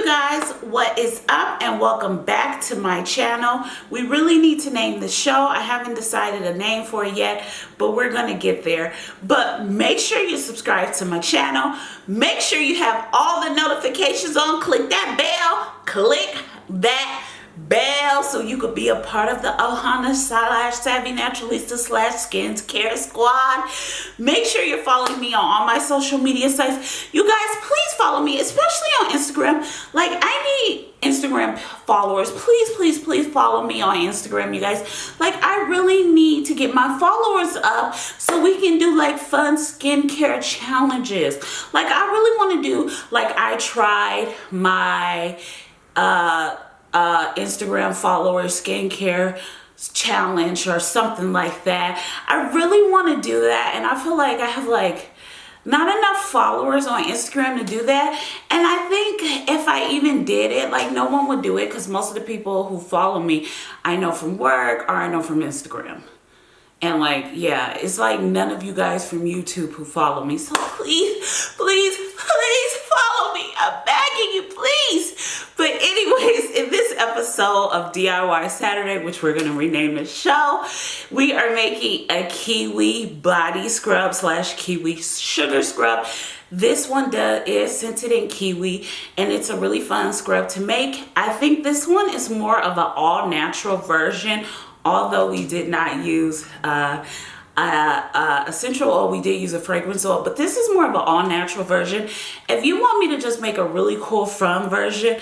guys, what is up, and welcome back to my channel. We really need to name the show. I haven't decided a name for it yet, but we're gonna get there. But make sure you subscribe to my channel. Make sure you have all the notifications on. Click that bell. Click that bell so you could be a part of the Ohana / Savvy Naturalista / Skincare Squad. Make sure you're following me on all my social media sites. You guys, please follow me, especially on Instagram. Like, I need Instagram followers. Please follow me on Instagram, you guys. Like, I really need to get my followers up so we can do like fun skincare challenges. Like, I really want to do, like, I tried my Instagram followers skincare challenge or something like that. I really want to do that, and I feel like I have like not enough followers on Instagram to do that. And I think if I even did it, like, no one would do it because most of the people who follow me I know from work or I know from Instagram. And like, yeah, it's like none of you guys from YouTube who follow me. So please follow me. I'm begging you, please. But anyways, in this episode of DIY Saturday, which we're going to rename the show, we are making a Kiwi Body Scrub / Kiwi Sugar Scrub. This one is scented in kiwi, and it's a really fun scrub to make. I think this one is more of an all-natural version. Although we did not use essential oil, we did use a fragrance oil, but this is more of an all-natural version. If you want me to just make a really cool fun version,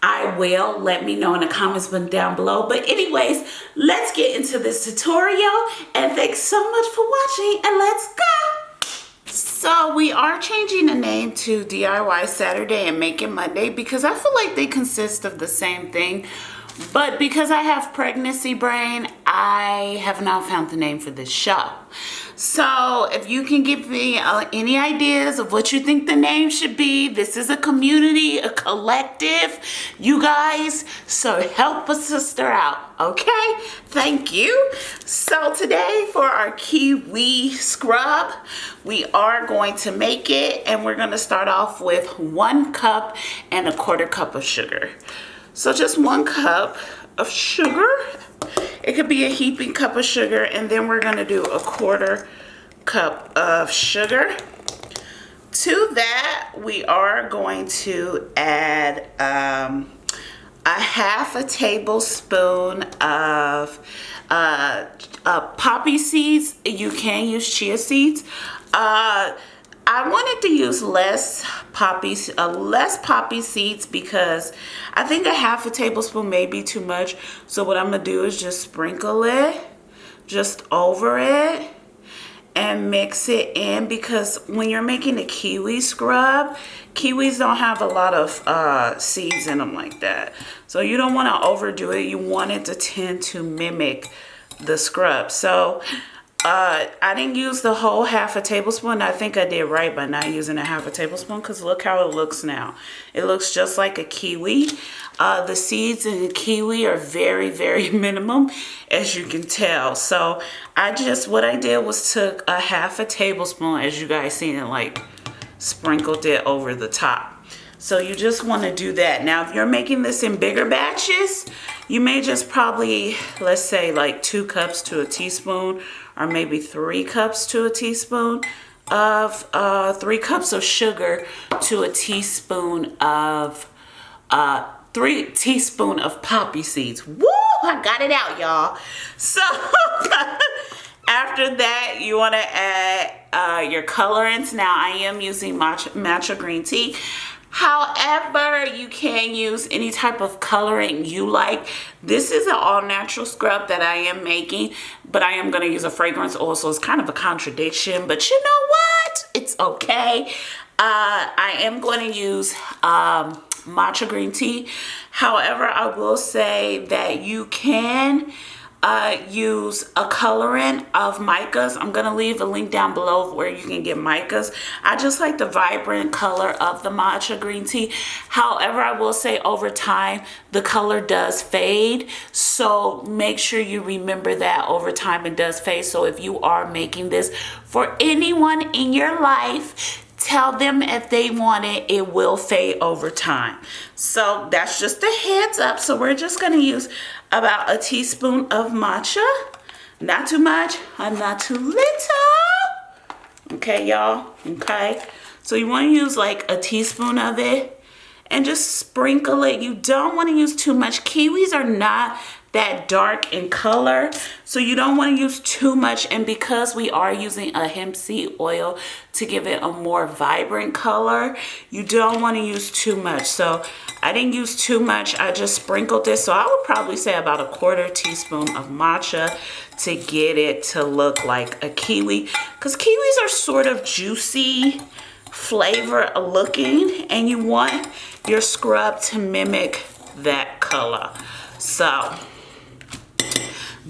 I will. Let me know in the comments down below. But anyways, let's get into this tutorial, and thanks so much for watching, and let's go. So we are changing the name to DIY Saturday and Make It Monday because I feel like they consist of the same thing. But because I have pregnancy brain, I have now found the name for this show. So if you can give me any ideas of what you think the name should be, this is a community, a collective, you guys. So help a sister out, okay? Thank you. So today for our Kiwi scrub, we are going to make it, and we're going to start off with 1 cup and 1/4 cup of sugar. So just 1 cup of sugar. It could be a heaping cup of sugar, and then we're gonna do 1/4 cup of sugar. To that, we are going to add a 1/2 tablespoon of poppy seeds. You can use chia seeds. I wanted to use less poppy seeds because I think a 1/2 tablespoon may be too much. So what I'm gonna do is just sprinkle it just over it and mix it in, because when you're making a kiwi scrub, kiwis don't have a lot of seeds in them like that. So you don't want to overdo it. You want it to tend to mimic the scrub. So I didn't use the whole 1/2 tablespoon. I think I did right by not using a 1/2 tablespoon, because look how it looks now. It looks just like a kiwi. The seeds in the kiwi are very minimum, as you can tell. So what I did was took a 1/2 tablespoon, as you guys seen it, like sprinkled it over the top. So you just want to do that. Now, if you're making this in bigger batches, you may just probably, let's say like 2 cups to a teaspoon, or maybe 3 cups to a teaspoon of 3 cups of sugar to a teaspoon of 3 teaspoons of poppy seeds. Woo! I got it out, y'all. So after that, you want to add your colorants. Now, I am using matcha green tea. However, you can use any type of coloring you like. This is an all-natural scrub that I am making, but I am going to use a fragrance oil, so it's kind of a contradiction. But you know what? It's okay. I am going to use matcha green tea. However, I will say that you can use a colorant of micas. I'm gonna leave a link down below where you can get micas. I just like the vibrant color of the matcha green tea. However, I will say over time the color does fade, so make sure you remember that over time it does fade. So if you are making this for anyone in your life, tell them if they want it, it will fade over time. So that's just a heads up. So we're just gonna use about a teaspoon of matcha. Not too much, not too little. Okay, y'all, okay? So you wanna use like a teaspoon of it and just sprinkle it. You don't wanna use too much. Kiwis are not that dark in color, so you don't want to use too much. And because we are using a hemp seed oil to give it a more vibrant color, you don't want to use too much. So I didn't use too much, I just sprinkled this. So I would probably say about a 1/4 teaspoon of matcha to get it to look like a kiwi, because kiwis are sort of juicy flavor looking, and you want your scrub to mimic that color. So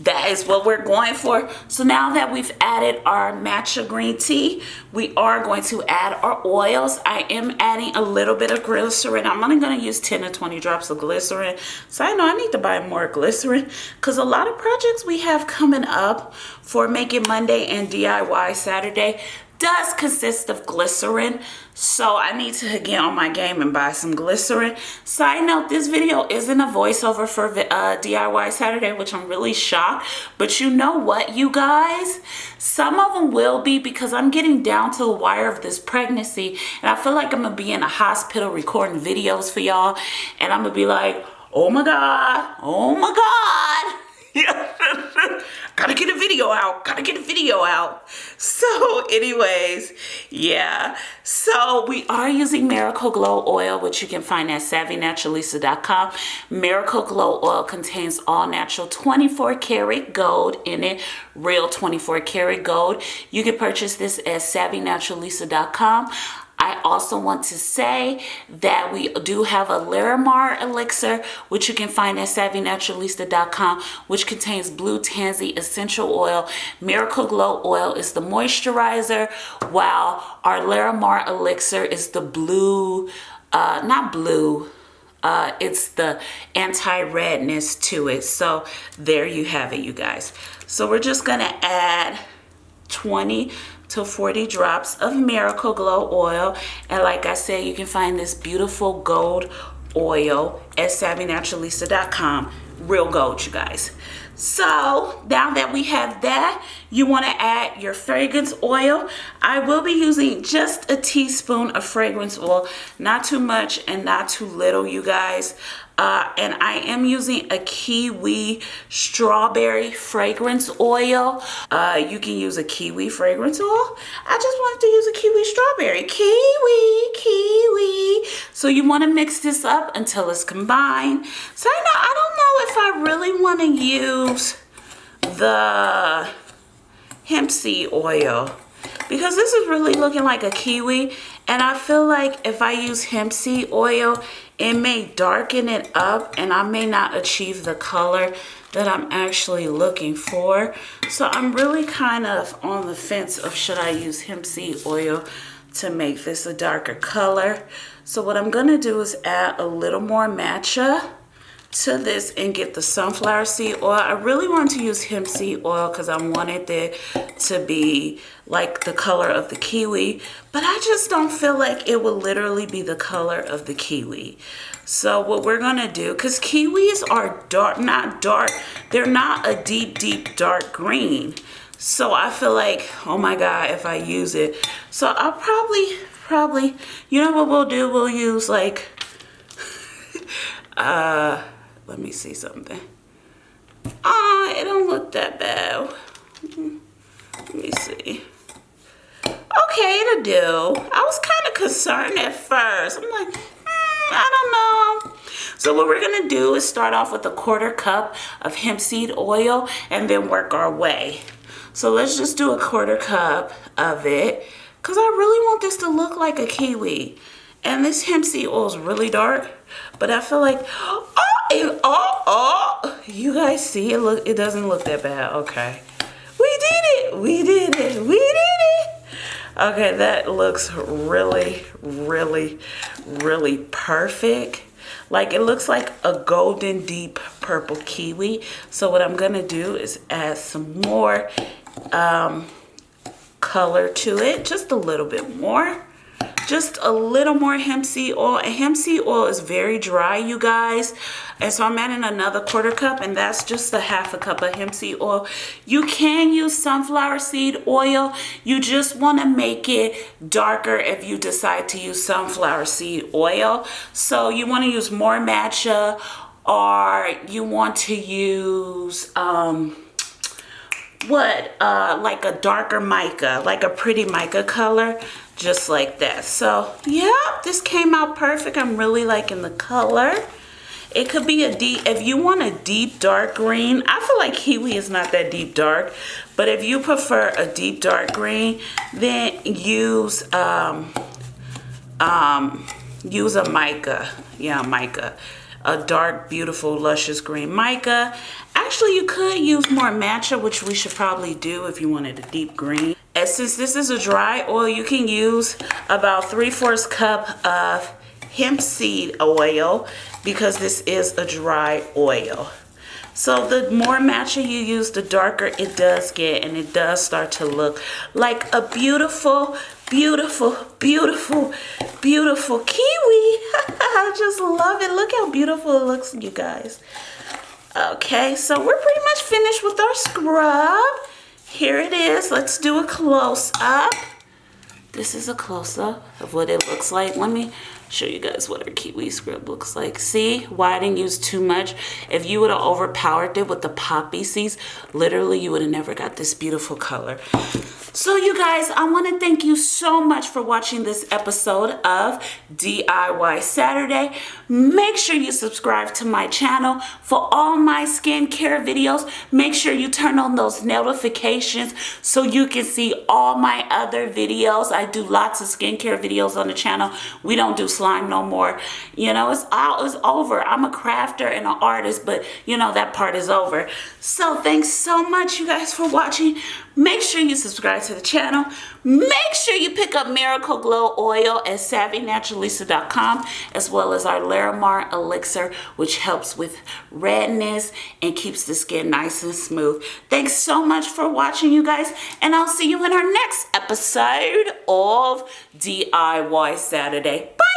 that is what we're going for. So now that we've added our matcha green tea, we are going to add our oils. I am adding a little bit of glycerin. I'm only going to use 10 to 20 drops of glycerin. So I know I need to buy more glycerin, because a lot of projects we have coming up for Make It Monday and DIY Saturday does consist of glycerin. So I need to get on my game and buy some glycerin. Side note, this video isn't a voiceover for DIY Saturday, which I'm really shocked. But you know what, you guys? Some of them will be, because I'm getting down to the wire of this pregnancy. And I feel like I'm going to be in a hospital recording videos for y'all. And I'm going to be like, oh my God, oh my God. Gotta get a video out, gotta get a video out. So anyways, yeah, so we are using Miracle Glow oil, which you can find at savvynaturalista.com. Miracle Glow oil contains all natural 24 karat gold in it, real 24 karat gold. You can purchase this at savvynaturalista.com. I also want to say that we do have a Larimar elixir, which you can find at savvynaturalista.com, which contains blue tansy essential oil. Miracle Glow oil is the moisturizer, while our Larimar elixir is the blue, not blue, it's the anti-redness to it. So there you have it, you guys. So we're just gonna add 20 to 40 drops of Miracle Glow oil. And like I said, you can find this beautiful gold oil at savvynaturalista.com. Real gold, you guys. So now that we have that, you want to add your fragrance oil. I will be using just a teaspoon of fragrance oil, not too much and not too little, you guys. And I am using a Kiwi strawberry fragrance oil. You can use a Kiwi fragrance oil. I just wanted to use a Kiwi strawberry. Kiwi. So you want to mix this up until it's combined. So I don't know if I really want to use the hemp seed oil, because this is really looking like a kiwi, and I feel like if I use hemp seed oil, it may darken it up and I may not achieve the color that I'm actually looking for. So I'm really kind of on the fence of should I use hemp seed oil to make this a darker color. So what I'm gonna do is add a little more matcha to this and get the sunflower seed oil. I really want to use hemp seed oil because I wanted it to be like the color of the kiwi, but I just don't feel like it will literally be the color of the kiwi. So what we're gonna do, because kiwis are dark, not dark, they're not a deep dark green. So I feel like, oh my God, if I use it. So I'll probably, you know what we'll do? We'll use like, let me see something. It don't look that bad. Let me see. Okay, it'll do. I was kind of concerned at first. I'm like, I don't know. So what we're gonna do is start off with a 1/4 cup of hemp seed oil and then work our way. So let's just do a 1/4 cup of it, because I really want this to look like a kiwi. And this hemp seed oil is really dark, but I feel like, you guys see it? Look, it doesn't look that bad. Okay, we did it. Okay, that looks really perfect. Like, it looks like a golden deep purple kiwi. So what I'm gonna do is add some more color to it, just a little bit more. just a little more hemp seed oil. And hemp seed oil is very dry, you guys. And so I'm adding another 1/4 cup, and that's just a 1/2 cup of hemp seed oil. You can use sunflower seed oil. You just want to make it darker if you decide to use sunflower seed oil. So you want to use more matcha, or you want to use like a darker mica, like a pretty mica color, just like that. So yeah, this came out perfect. I'm really liking the color. It could be a deep, if you want a deep dark green. I feel like kiwi is not that deep dark, but if you prefer a deep dark green, then use a mica. Yeah, mica. A dark, beautiful, luscious green mica. Actually, you could use more matcha, which we should probably do if you wanted a deep green. And since this is a dry oil, you can use about 3/4 cup of hemp seed oil, because this is a dry oil. So the more matcha you use, the darker it does get, and it does start to look like a beautiful, beautiful, beautiful, beautiful kiwi. I just love it. Look how beautiful it looks, you guys. Okay, so we're pretty much finished with our scrub. Here it is. Let's do a close-up. This is a close-up of what it looks like. Let me show you guys what our kiwi scrub looks like. See why I didn't use too much? If you would have overpowered it with the poppy seeds, literally you would have never got this beautiful color. So you guys, I want to thank you so much for watching this episode of DIY Saturday. Make sure you subscribe to my channel for all my skincare videos. Make sure you turn on those notifications so you can see all my other videos. I do lots of skincare videos on the channel. We don't do slime no more. You know, it's over. I'm a crafter and an artist, but you know, that part is over. So thanks so much, you guys, for watching. Make sure you subscribe to the channel. Make sure you pick up Miracle Glow Oil at SavvyNaturalista.com, as well as our Larimar Elixir, which helps with redness and keeps the skin nice and smooth. Thanks so much for watching, you guys, and I'll see you in our next episode of DIY Saturday. Bye!